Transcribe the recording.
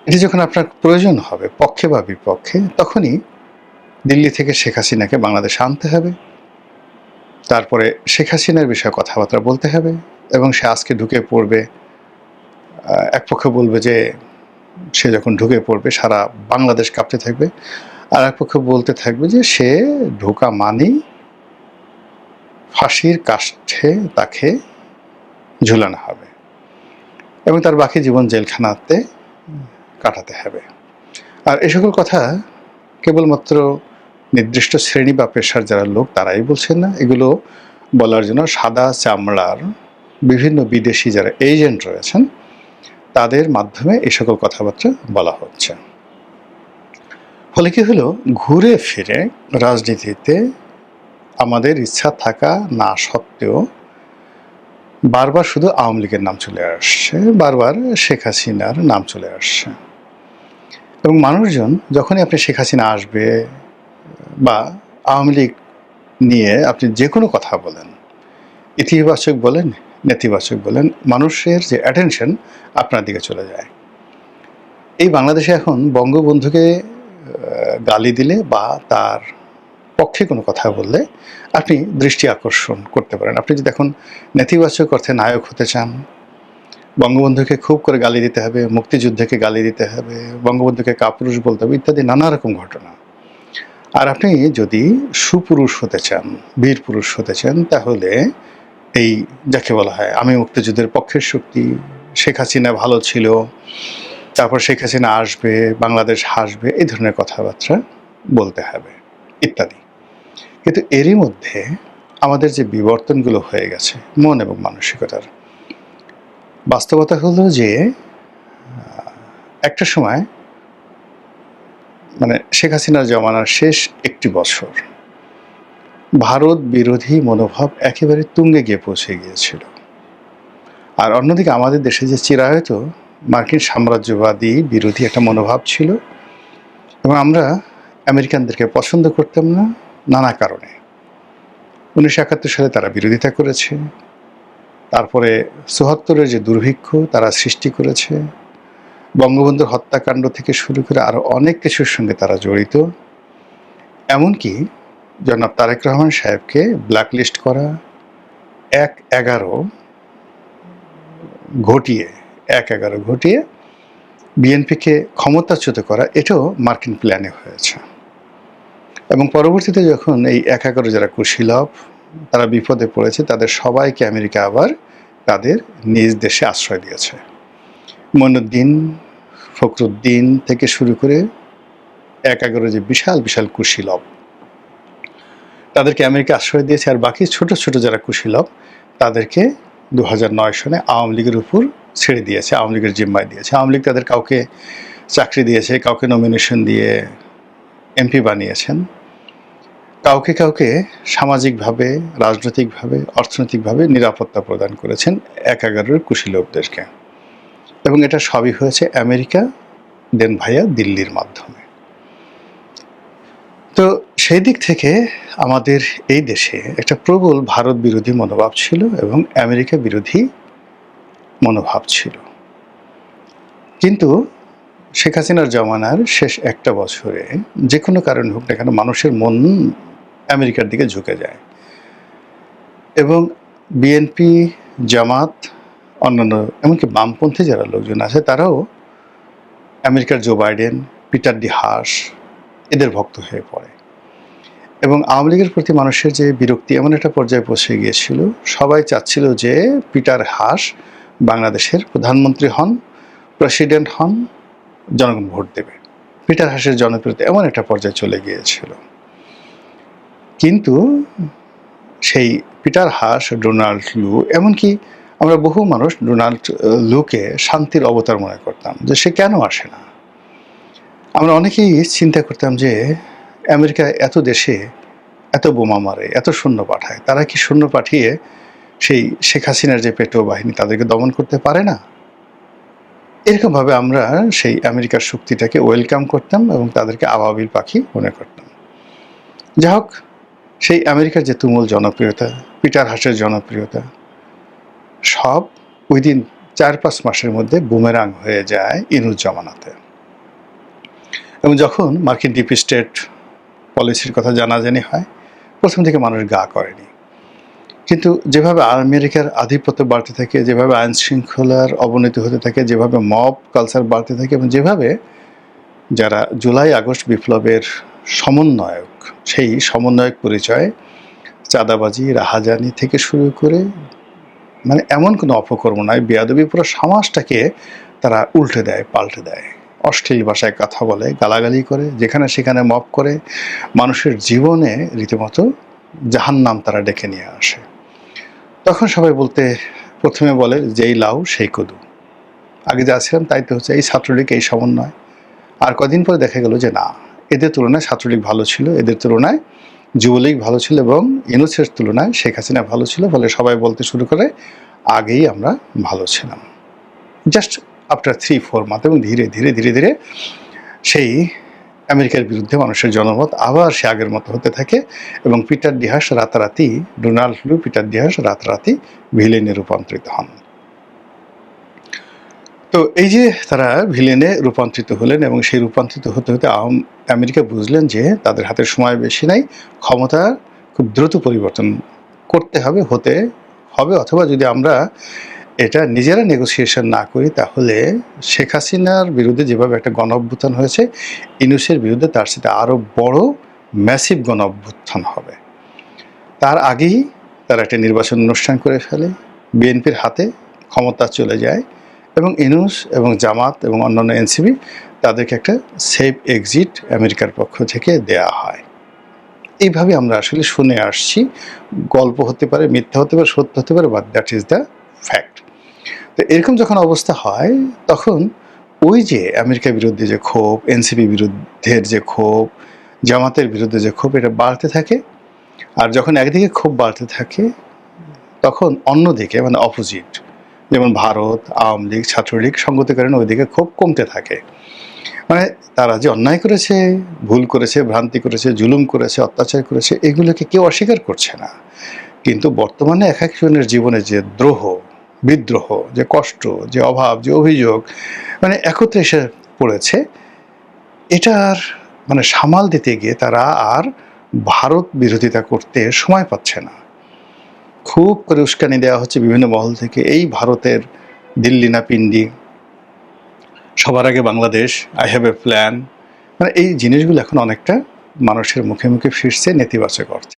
এটি যখন আপনার প্রয়োজন হবে পক্ষে বা বিপক্ষে, তখনই দিল্লি থেকে শেখ হাসিনাকে বাংলাদেশে আনতে হবে। তারপরে শেখ হাসিনার বিষয়ে কথাবার্তা বলতে হবে এবং সে আজকে ঢুকে পড়বে। এক পক্ষ বলবে যে সে যখন ঢুকে পড়বে সারা বাংলাদেশ কাঁপতে থাকবে। আর এক পক্ষ বলতে থাকবে যে সে ঢোকা মানেই ফাঁসির কাষ্ঠে তাকে ঝুলানো হবে এবং তার বাকি জীবন জেলখানাতে কাটাতে হবে। আর এ সকল কথা কেবলমাত্র নির্দিষ্ট শ্রেণী বা পেশার যারা লোক তারাই বলছেন না, এগুলো বলার জন্য সাদা চামড়ার বিভিন্ন বিদেশি যারা এজেন্ট রয়েছেন তাদের মাধ্যমে এই সকল কথাবার্তা বলা হচ্ছে। ফলে কি হলো, ঘুরে ফিরে রাজনীতিতে আমাদের ইচ্ছা থাকা না সত্ত্বেও বারবার শুধু আওয়ামী লীগের নাম চলে আসছে, বারবার শেখ হাসিনার নাম চলে আসছে। এবং মানুষজন যখনই আপনি শেখ হাসিনা আসবে বা আওয়ামী লীগ নিয়ে আপনি যে কোনো কথা বলেন, ইতিবাচক বলেন নেতিবাচক বলেন, মানুষের যে অ্যাটেনশন আপনার দিকে চলে যায়। এই বাংলাদেশে এখন বঙ্গবন্ধুকে গালি দিলে বা তার পক্ষে কোনো কথা বললে আপনি দৃষ্টি আকর্ষণ করতে পারেন। আপনি যদি এখন নেতিবাচক অর্থে নায়ক হতে চান, বঙ্গবন্ধুকে খুব করে গালি দিতে হবে, মুক্তিযুদ্ধকে গালি দিতে হবে, বঙ্গবন্ধুকে কাপুরুষ বলতে হবে ইত্যাদি নানা রকম ঘটনা। আর আপনি যদি সুপুরুষ হতে চান, বীর পুরুষ হতে চান, তাহলে এই যাকে বলা হয় আমি মুক্তিযুদ্ধের পক্ষের শক্তি, শেখ হাসিনা ভালো ছিল, তারপর শেখ হাসিনা আসবে, বাংলাদেশ হাসবে, এই ধরনের কথাবার্তা বলতে হবে ইত্যাদি। কিন্তু এরই মধ্যে আমাদের যে বিবর্তনগুলো হয়ে গেছে মন এবং মানসিকতার, বাস্তবতা হলো যে একটা সময় মানে শেখ হাসিনার জমানার শেষ একটি বছর ভারত বিরোধী মনোভাব একেবারে তুঙ্গে গিয়ে পৌঁছে গিয়েছিল। আর অন্যদিকে আমাদের দেশে যে চিরায়ত মার্কিন সাম্রাজ্যবাদী বিরোধী একটা মনোভাব ছিল এবং আমরা আমেরিকানদেরকে পছন্দ করতাম না নানা কারণে। 1971 সালে তারা বিরোধিতা করেছে, তারপরে ৭৪-এর যে দুর্ভিক্ষ তারা সৃষ্টি করেছে, বঙ্গবন্ধুর হত্যাকাণ্ড থেকে শুরু করে আরও অনেক কিছুর সঙ্গে তারা জড়িত। এমনকি জনাব তারেক রহমান সাহেবকে ব্ল্যাকলিস্ট করা, ১-১১ ঘটিয়ে বিএনপিকে ক্ষমতাচ্যুত করা, এটাও মার্কিন প্ল্যানে হয়েছে। এবং পরবর্তীতে যখন এই ১-১১ যারা কুশীলব তারা বিপদে পড়েছে, তাদের সবাইকে আমেরিকা আবার তাদের নিজ দেশে আশ্রয় দিয়েছে। মঈনুদ্দিন, ফখরুদ্দিন থেকে শুরু করে ১-১১ যে বিশাল বিশাল কুশীলব তাদেরকে আমেরিকা আশ্রয় দিয়েছে। আর বাকি ছোট ছোট যারা কুশীলব তাদেরকে ২০০৯ সনে আওয়ামী লীগের উপর ছেড়ে দিয়েছে, আওয়ামী লীগের জিম্মায় দিয়েছে। আওয়ামী লীগ তাদের কাউকে চাকরি দিয়েছে, কাউকে নমিনেশন দিয়ে এমপি বানিয়েছেন, কাউকে কাউকে সামাজিকভাবে, রাজনৈতিকভাবে, অর্থনৈতিকভাবে নিরাপত্তা প্রদান করেছেন ১-১১-এর কুশীলবদেরকে। এবং এটা সবই হয়েছে আমেরিকা দেন ভাইয়া দিল্লির মাধ্যমে। তো সেই দিক থেকে আমাদের এই দেশে একটা প্রবল ভারত বিরোধী মনোভাব ছিল এবং আমেরিকা বিরোধী মনোভাব ছিল। কিন্তু শেখ হাসিনার জমানার শেষ একটা বছরে যে কোনো কারণ হোক না কেন মানুষের মন আমেরিকার দিকে ঝুঁকে যায় এবং বিএনপি, জামাত, অন্যান্য এমনকি বামপন্থী যারা লোকজন আছে তারাও আমেরিকার Joe Biden, Peter D Haas এদের ভক্ত হয়ে পড়ে। এবং আওয়ামী লীগের প্রতি মানুষের যে বিরক্তি এমন একটা পর্যায়ে পৌঁছে গিয়েছিল, সবাই চাচ্ছিল যে পিটার হাস বাংলাদেশের প্রধানমন্ত্রী হন, প্রেসিডেন্ট হন, জনগণ ভোট দেবে। পিটার হাসের জনপ্রিয়তা এমন একটা পর্যায়ে চলে গিয়েছিল। কিন্তু সেই পিটার হাস, ডোনাল্ড লু, এমনকি আমরা বহু মানুষ ডোনাল্ড লুকে শান্তির অবতার মনে করতাম যে সে কেন আসে না। আমরা অনেকেই চিন্তা করতাম যে আমেরিকা এত দেশে এত বোমা মারে, এত সৈন্য পাঠায়, তারা কি সৈন্য পাঠিয়ে সেই শেখ হাসিনার যে পেটো বাহিনী তাদেরকে দমন করতে পারে না? এরকমভাবে আমরা সেই আমেরিকার শক্তিটাকে ওয়েলকাম করতাম এবং তাদেরকে আবাবিল পাখি মনে করতাম। যা হোক, সেই আমেরিকার যে তুমুল জনপ্রিয়তা, পিটার হাসের জনপ্রিয়তা, সব উইদিন ৪-৫ মাসের মধ্যে বুমেরাং হয়ে যায় ইনুস জমানাতে। এবং যখন মার্কিন ডিপ স্টেট পলিসির কথা জানাজানি হয়, প্রথম থেকে মানুষ গা করেনি। কিন্তু যেভাবে আমেরিকার আধিপত্য বাড়তে থাকে, যেভাবে আইন শৃঙ্খলার অবনতি হতে থাকে, যেভাবে মব কালচার বাড়তে থাকে, এবং যেভাবে যারা জুলাই আগস্ট বিপ্লবের সমন্বয়ক, সেই সমন্বয়ক পরিচয়ে চাঁদাবাজি, রাহাজানি থেকে শুরু করে মানে এমন কোনো অপকর্ম নয়, বেয়াদবি পুরো সমাজটাকে তারা উল্টে দেয়, পাল্টে দেয়। অশ্লীল ভাষায় কথা বলে, গালাগালি করে, যেখানে সেখানে মব করে, মানুষের জীবনে রীতিমতো জাহান্নাম তারা ডেকে নিয়ে আসে। তখন সবাই প্রথমে বলে যেই লাউ সেই কদু। আগে যা ছিলাম তাই তো হচ্ছে, এই ছাত্রলীগ, এই সমন্বয়। আর কদিন পরে দেখা গেল যে না, এদের তুলনায় ছাত্রলীগ ভালো ছিল, এদের তুলনায় যুবলীগ ভালো ছিল, এবং ইউনূসের তুলনায় শেখ হাসিনা ভালো ছিল, বলে সবাই বলতে শুরু করে আগেই আমরা ভালো ছিলাম। জাস্ট আফটার 3-4 মান্থ, এবং ধীরে ধীরে ধীরে ধীরে সেই আমেরিকার বিরুদ্ধে মানুষের জনমত আবার সে আগের মতো হতে থাকে, এবং পিটার ডিহাস রাতারাতি, ডোনাল্ড লু পিটার ডিহাস রাতারাতি ভিলেনে রূপান্তরিত হন। তো এই যে তারা ভিলেনে রূপান্তরিত হলেন, এবং সেই রূপান্তরিত হতে হতে আমেরিকা বুঝলেন যে তাদের হাতে সময় বেশি নাই, ক্ষমতা খুব দ্রুত পরিবর্তন করতে হবে, হতে হবে, অথবা যদি আমরা এটা নিজেরা নেগোসিয়েশন না করি, তাহলে শেখ হাসিনার বিরুদ্ধে যেভাবে একটা গণ অভ্যুত্থান হয়েছে, ইউনূসের বিরুদ্ধে তার সাথে আরও বড় ম্যাসিভ গণ অভ্যুত্থান হবে। তার আগেই তারা একটা নির্বাচন অনুষ্ঠান করে ফেলে, বিএনপির হাতে ক্ষমতা চলে যায়, এবং ইউনূস এবং জামাত এবং অন্যান্য এনসিপি তাদেরকে একটা সেফ এক্সিট আমেরিকার পক্ষ থেকে দেয়া হয়। এইভাবে আমরা আসলে শুনে আসছি। গল্প হতে পারে, মিথ্যা হতে পারে, সত্য হতে পারে, but that is the fact. তো এরকম যখন অবস্থা হয়, তখন ওই যে আমেরিকার বিরুদ্ধে যে ক্ষোভ, এনসিপি বিরুদ্ধের যে ক্ষোভ, জামাতের বিরুদ্ধে যে ক্ষোভ, এটা বাড়তে থাকে। আর যখন একদিকে ক্ষোভ বাড়তে থাকে, তখন অন্যদিকে মানে অপোজিট, যেমন ভারত, আওয়ামী লীগ, ছাত্রলীগ সঙ্গতি করেন, ওইদিকে ক্ষোভ কমতে থাকে। মানে তারা যে অন্যায় করেছে, ভুল করেছে, ভ্রান্তি করেছে, জুলুম করেছে, অত্যাচার করেছে, এগুলোকে কেউ অস্বীকার করছে না। কিন্তু বর্তমানে এক একজনের জীবনে যে দ্রোহ, বিদ্রোহ, যে কষ্ট, যে অভাব, যে অভিযোগ মানে একত্রে এসে পড়েছে, এটার মানে সামাল দিতে গিয়ে তারা আর ভারত বিরোধিতা করতে সময় পাচ্ছে না। খুব করে উস্কানি দেওয়া হচ্ছে বিভিন্ন মহল থেকে, এই ভারতের দিল্লি না পিন্ডি, সবার আগে Bangladesh, I have a plan, মানে এই জিনিসগুলো এখন অনেকটা মানুষের মুখে মুখে ফিরছে নেতিবাচক অর্থে।